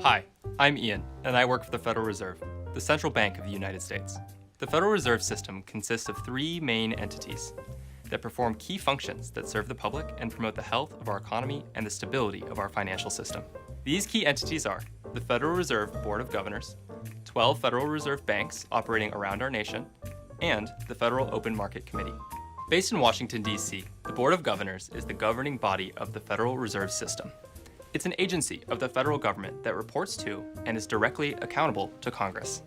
Hi, I'm Ian, and I work for the Federal Reserve, the central bank of the United States. The Federal Reserve System consists of three main entities that perform key functions that serve the public and promote the health of our economy and the stability of our financial system. These key entities are the Federal Reserve Board of Governors, 12 Federal Reserve banks operating around our nation, and the Federal Open Market Committee. Based in Washington, D.C., the Board of Governors is the governing body of the Federal Reserve System. It's an agency of the federal government that reports to and is directly accountable to Congress.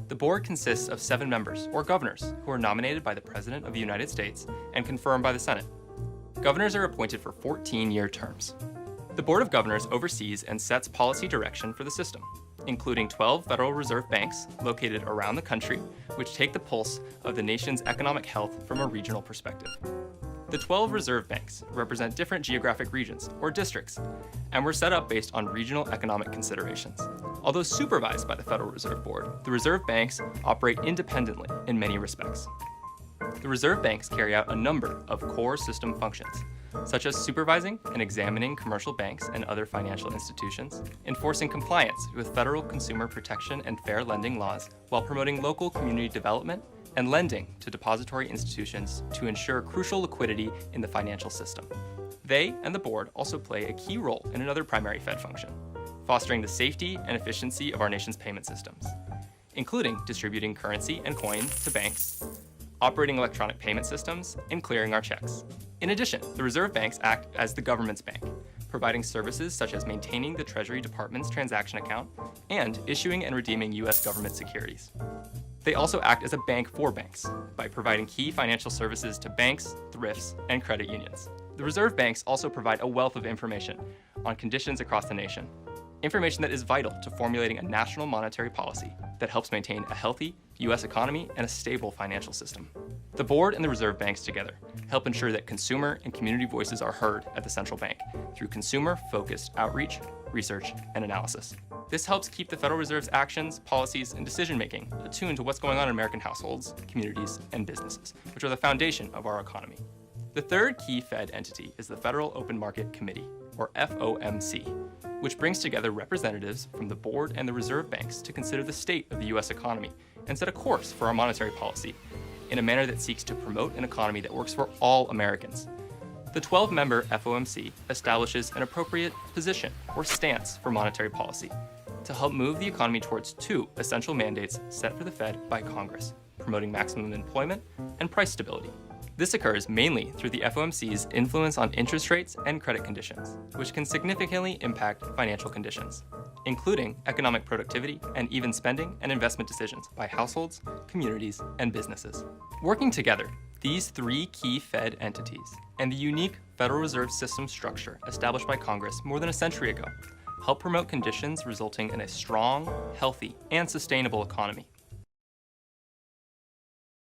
The board consists of 7 members, or governors, who are nominated by the President of the United States and confirmed by the Senate. Governors are appointed for 14-year terms. The Board of Governors oversees and sets policy direction for the system, including 12 Federal Reserve banks located around the country, which take the pulse of the nation's economic health from a regional perspective. The 12 reserve banks represent different geographic regions, or districts, and were set up based on regional economic considerations. Although supervised by the Federal Reserve Board, the reserve banks operate independently in many respects. The reserve banks carry out a number of core system functions, such as supervising and examining commercial banks and other financial institutions, enforcing compliance with federal consumer protection and fair lending laws, while promoting local community development and lending to depository institutions to ensure crucial liquidity in the financial system. They and the board also play a key role in another primary Fed function, fostering the safety and efficiency of our nation's payment systems, including distributing currency and coins to banks, operating electronic payment systems, and clearing our checks. In addition, the reserve banks act as the government's bank, providing services such as maintaining the Treasury Department's transaction account and issuing and redeeming U.S. government securities. They also act as a bank for banks by providing key financial services to banks, thrifts, and credit unions. The reserve banks also provide a wealth of information on conditions across the nation, information that is vital to formulating a national monetary policy that helps maintain a healthy U.S. economy and a stable financial system. The board and the reserve banks together help ensure that consumer and community voices are heard at the central bank through consumer-focused outreach, research, and analysis. This helps keep the Federal Reserve's actions, policies, and decision-making attuned to what's going on in American households, communities, and businesses, which are the foundation of our economy. The third key Fed entity is the Federal Open Market Committee, or FOMC, which brings together representatives from the board and the reserve banks to consider the state of the U.S. economy and set a course for our monetary policy in a manner that seeks to promote an economy that works for all Americans. The 12-member FOMC establishes an appropriate position or stance for monetary policy to help move the economy towards 2 essential mandates set for the Fed by Congress, promoting maximum employment and price stability. This occurs mainly through the FOMC's influence on interest rates and credit conditions, which can significantly impact financial conditions, including economic productivity and even spending and investment decisions by households, communities, and businesses. Working together, these 3 key Fed entities and the unique Federal Reserve System structure established by Congress more than a century ago help promote conditions resulting in a strong, healthy, and sustainable economy.